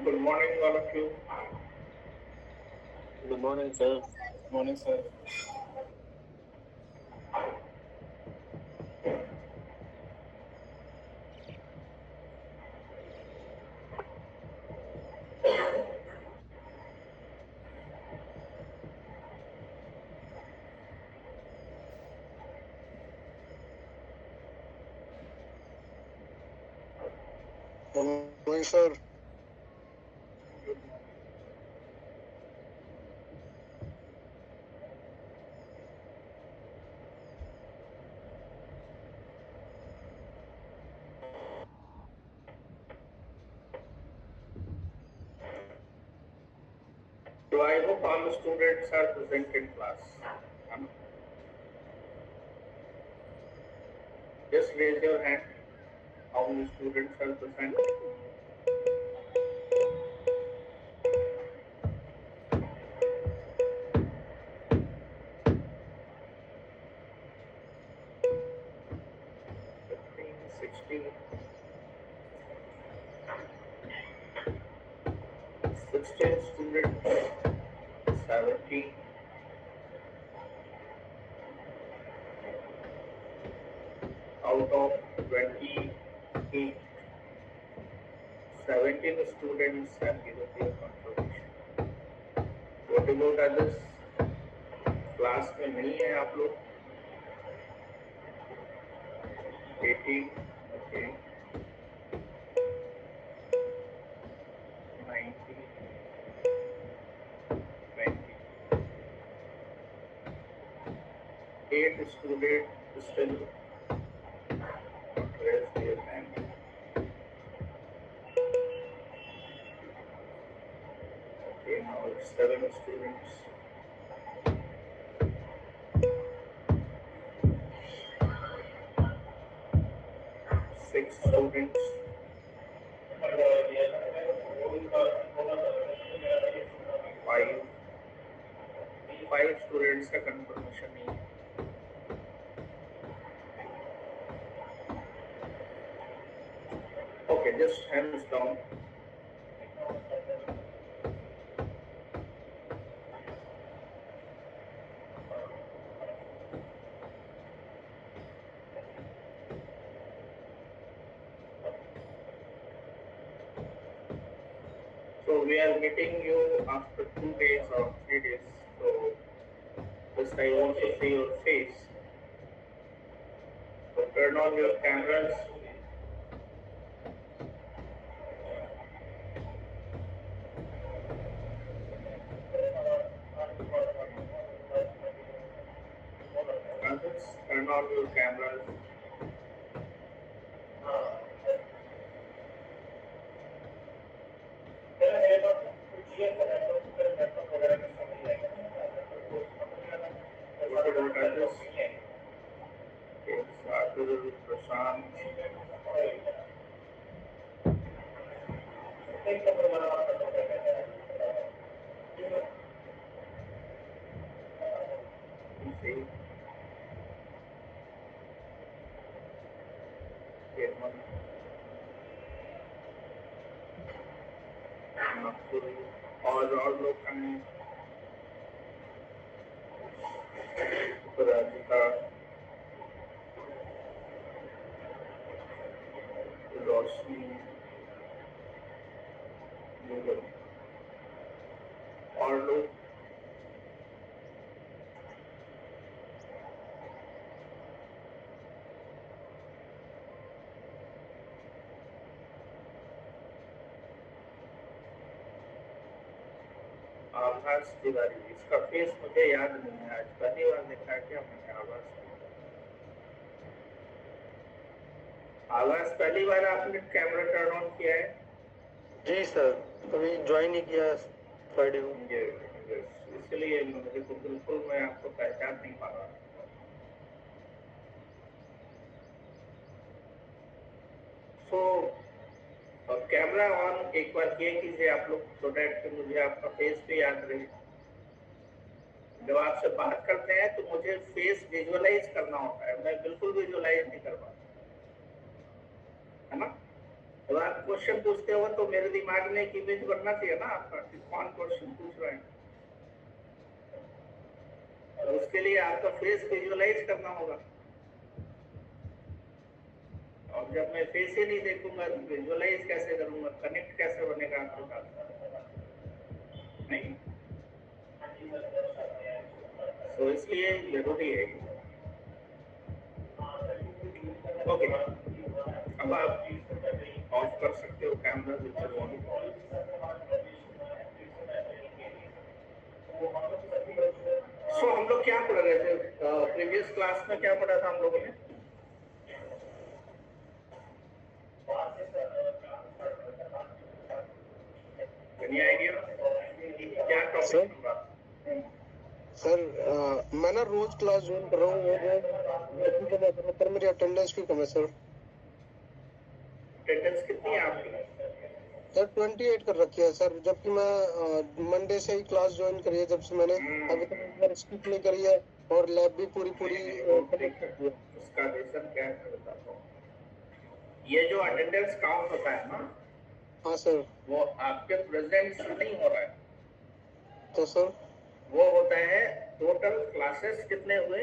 Good morning, all of you. Good morning, sir. Morning, sir. Good morning, sir. Good morning. So I hope all the students are present in class. Um, Just raise your hand. How many students are present? Fifteen, 16, 16 students, 17, out of 28, 17 students have given their contribution. What about others? Class में नहीं है आप लोग? 18, okay, 19, 20. 8 students still raise their hand. Okay, now it's 7 students. 6 students. 5. 5 students का confirmation नहीं है. Okay, just hands down. So we are meeting you after 2 days or 3 days. So just I want to see your face. So turn on your cameras. Others, turn on your cameras. What about others? Okay, Sagar, Prashant. See, Hemant, Nakul, all लोग हैं. Radhika, Roshni, Mughal. और लोग आभास तिवारी. इसका face मुझे याद नहीं है. आज पहली बार देखा है क्या मैंने आभास को. आभास पहली बार आपने कैमरा टर्न ऑन किया है? जी सर, कभी ज्वाइन नहीं किया फ्राइडे को. इसलिए मुझे तो बिल्कुल मैं आपको पहचान नहीं पा रहा. सो कैमरा ऑन एक बार किए कीजिए आप लोग, सो दैट मुझे आपका फेस भी याद रहे. जब आपसे बात करते हैं तो मुझे फेस विजुअलाइज करना होता है. मैं बिल्कुल विजुअलाइज नहीं कर पाता, है ना. जब आप क्वेश्चन पूछते हो तो मेरे दिमाग में एक इमेज बनना चाहिए ना आपका कि कौन क्वेश्चन पूछ रहा है। तो उसके लिए आपका फेस विजुअलाइज करना होगा, और जब मैं फेस ही नहीं देखूंगा तो विजुअलाइज कैसे करूंगा, कनेक्ट कैसे बनेगा आपके साथ? नहीं। तो इसलिए जरूरी है। ओके, अब आप ऑफ कर सकते हो कैमरा। सो हम लोग क्या पढ़ रहे थे प्रीवियस क्लास में? क्या पढ़ा था हम लोगों ने? एनी आइडिया क्या टॉपिक सर होगा? सर मैं ना रोज क्लास ज्वाइन कर रहा हूँ और पर मेरी अटेंडेंस क्यों कम है सर? अटेंडेंस कितनी है आपकी? सर 28 कर रखी है सर, जबकि मैं मंडे से ही क्लास ज्वाइन करी है, जब से मैंने अभी तक एक बार स्किप नहीं करी है और लैब भी पूरी कंप्लीट कर दी है। उसका रीजन क्या है बताता हूँ। ये जो अटेंडेंस काउंट होता है ना, हाँ सर। वो आपके प्रेजेंट नहीं हो रहा है, तो सर वो होता है टोटल क्लासेस कितने हुए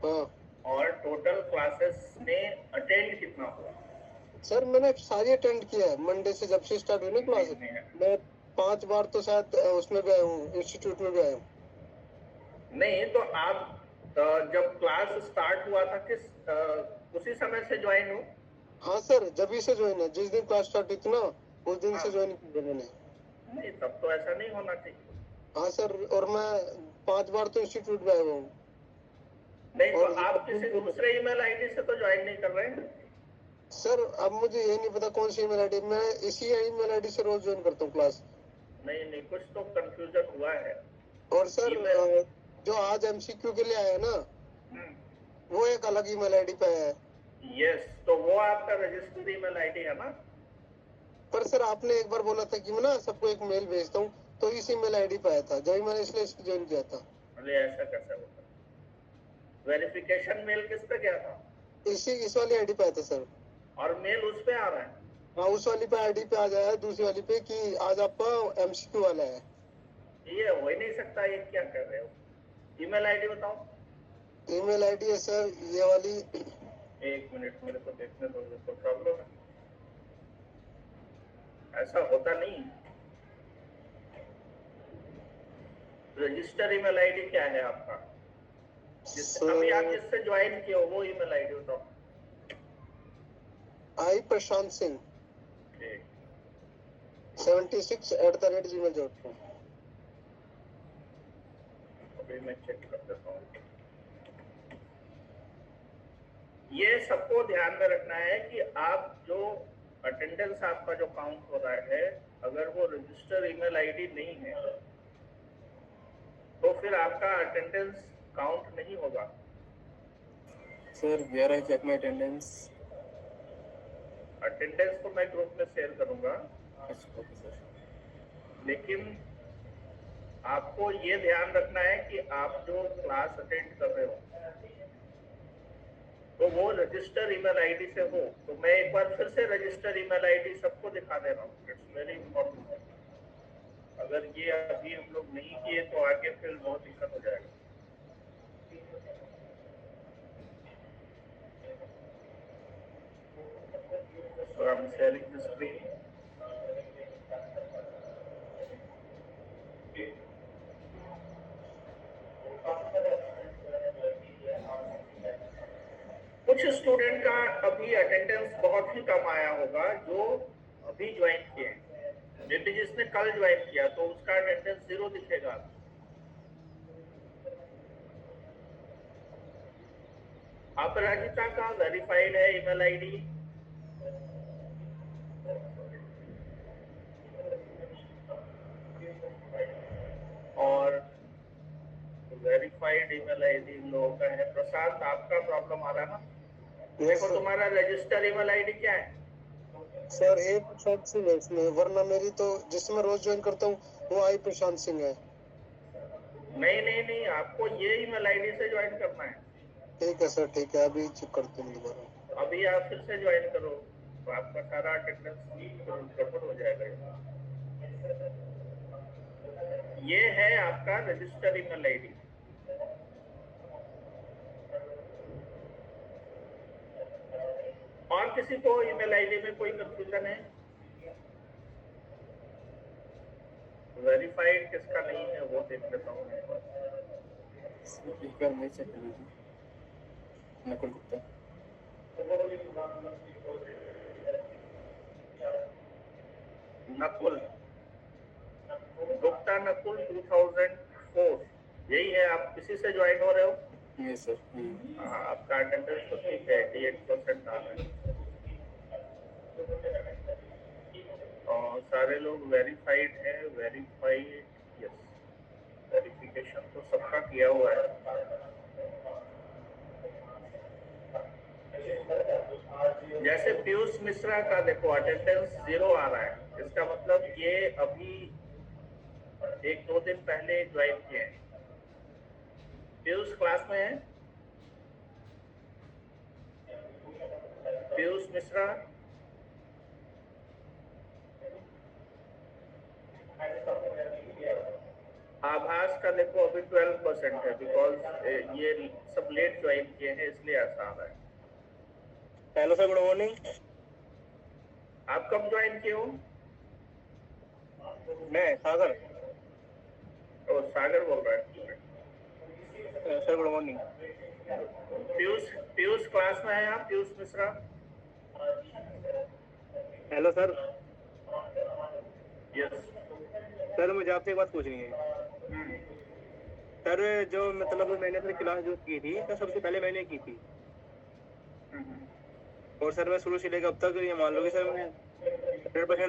हाँ और टोटल क्लासेस में अटेंड कितना हुआ। सर, मैंने सारी अटेंड किया है मंडे से, जब से स्टार्ट हुई ना क्लास। मैं 5 बार तो शायद उसमें भी आया हूँ, इंस्टीट्यूट में भी आया हूँ। नहीं तो आप जब क्लास स्टार्ट हुआ था किस उसी समय से ज्वाइन हो? हाँ सर, जब ही से ज्वाइन है, जिस दिन क्लास स्टार्ट हुई थी ना उस दिन हाँ। से ज्वाइन की मैंने। नहीं, तब तो ऐसा नहीं होना चाहिए। हाँ सर, और मैं 5 बार तो इंस्टीट्यूट में आया हूँ। नहीं तो और आप किसी दूसरे ईमेल आईडी से तो ज्वाइन नहीं कर रहे हैं? सर अब मुझे ये नहीं पता कौन सी ईमेल आईडी, मैं इसी ईमेल आईडी से रोज ज्वाइन करता हूँ क्लास। नहीं नहीं, कुछ तो कंफ्यूजन हुआ है। और सर ईमेल जो आज एमसीक्यू के लिए आया है ना, हम्म, वो एक अलग ईमेल आईडी पे है। यस, तो वो आपका रजिस्टर्ड ईमेल आईडी है ना? पर सर आपने एक बार बोला था कि मैं ना सबको एक मेल भेजता हूँ, तो इस ईमेल आईडी पे आया था, जब मैंने इसलिए इसको ज्वाइन किया था। अरे ऐसा कैसे होता? वेरिफिकेशन मेल किस पे गया था? इस वाली आईडी पे आया था सर। और मेल उस पे आ रहा है? हाँ, उस वाली पे आईडी पे आ जाए, दूसरी वाली पे कि आज आपका एमसीक्यू वाला है। ये हो ही नहीं सकता, ये क्या कर रहे हो? ईमेल आईडी बताओ। ईमेल आईडी है सर ये वाली। एक मिनट मेरे को देखने दो, तो प्रॉब्लम है, ऐसा होता नहीं। रजिस्टर ईमेल आईडी क्या है आपका? अभी आप जिससे ज्वाइन किए हो वो ईमेल आईडी बताओ। आई प्रशांत सिंह 76@gmail.com। अभी मैं चेक कर देता हूँ। ये सबको ध्यान में रखना है कि आप जो अटेंडेंस आपका जो काउंट हो रहा है, अगर वो रजिस्टर ईमेल आईडी नहीं है तो फिर आपका अटेंडेंस काउंट नहीं होगा। Sir where I check my attendance? Attendance तो मैं ग्रुप में शेयर करूंगा, अच्छा ओके सर। लेकिन आपको ये ध्यान रखना है कि आप जो क्लास अटेंड कर रहे हो तो वो रजिस्टर ईमेल आईडी से हो। तो मैं एक बार फिर से रजिस्टर ईमेल आईडी सबको दिखा दे रहा हूँ, इट्स वेरी इंपॉर्टेंट। अगर ये अभी हम लोग नहीं किए तो आगे फिर बहुत दिक्कत हो जाएगा। So I'm sharing the screen. कुछ स्टूडेंट का अभी अटेंडेंस बहुत ही कम आया होगा जो अभी ज्वाइन किए हैं। मे बी जिसने कल ज्वाइन किया तो उसका अटेंडेंस 0 दिखेगा। अपराजिता का वेरीफाइड है ईमेल आईडी, और वेरीफाइड ईमेल आईडी लोगों का है। प्रशांत, आपका प्रॉब्लम आ रहा है ना? देखो तुम्हारा रजिस्टर ईमेल आईडी क्या है? सर ए प्रशांत सिंह है इसमें, वरना मेरी तो जिसमें मैं रोज ज्वाइन करता हूँ वो आई प्रशांत सिंह है। नहीं नहीं नहीं, आपको ये ईमेल आईडी से ज्वाइन करना है। ठीक है सर, ठीक है, अभी चेक करते हैं दोबारा। अभी आप फिर से ज्वाइन करो तो आपका सारा अटेंडेंस गड़बड़ हो जाएगा। ये है आपका रजिस्टर ईमेल आईडी। और किसी को ईमेल आईडी में कोई कंफ्यूजन है? वेरीफाइड किसका नहीं है वो देख लेता हूँ। एक बार मैं चेक कर लीजिए। नकुल गुप्ता। नकुल गुप्ता, नकुल 2004, यही है? आप किसी से ज्वाइन हो रहे हो? ये सर। हाँ, आपका अटेंडेंस तो ठीक है, 88% आ रहा है और सारे लोग वेरीफाइड है। वेरीफाइड, यस, वेरिफिकेशन तो सबका किया हुआ है। जैसे पीयूष मिश्रा का देखो अटेंडेंस 0 आ रहा है, इसका मतलब ये अभी 1-2 दिन पहले ज्वाइन किए हैं। पीयूष क्लास में है? पीयूष मिश्रा, आभास का देखो अभी 12% है, बिकॉज ये सब लेट ज्वाइन किए हैं इसलिए ऐसा आ रहा है। Hello sir, good morning. आप कब ज्वाइन किए हो? मैं सागर। तो सागर बोल रहा है। Sir good morning. Piyush Piyush class में है आप? Piyush Mishra. Hello sir. Yes. Sir मुझे आपसे एक बात पूछनी है। सर जो मतलब मैंने सर क्लास जो की थी तो सबसे पहले मैंने की थी, और सर मैं शुरू से लेकर अब तक ये मान लो कि सर मैं 100%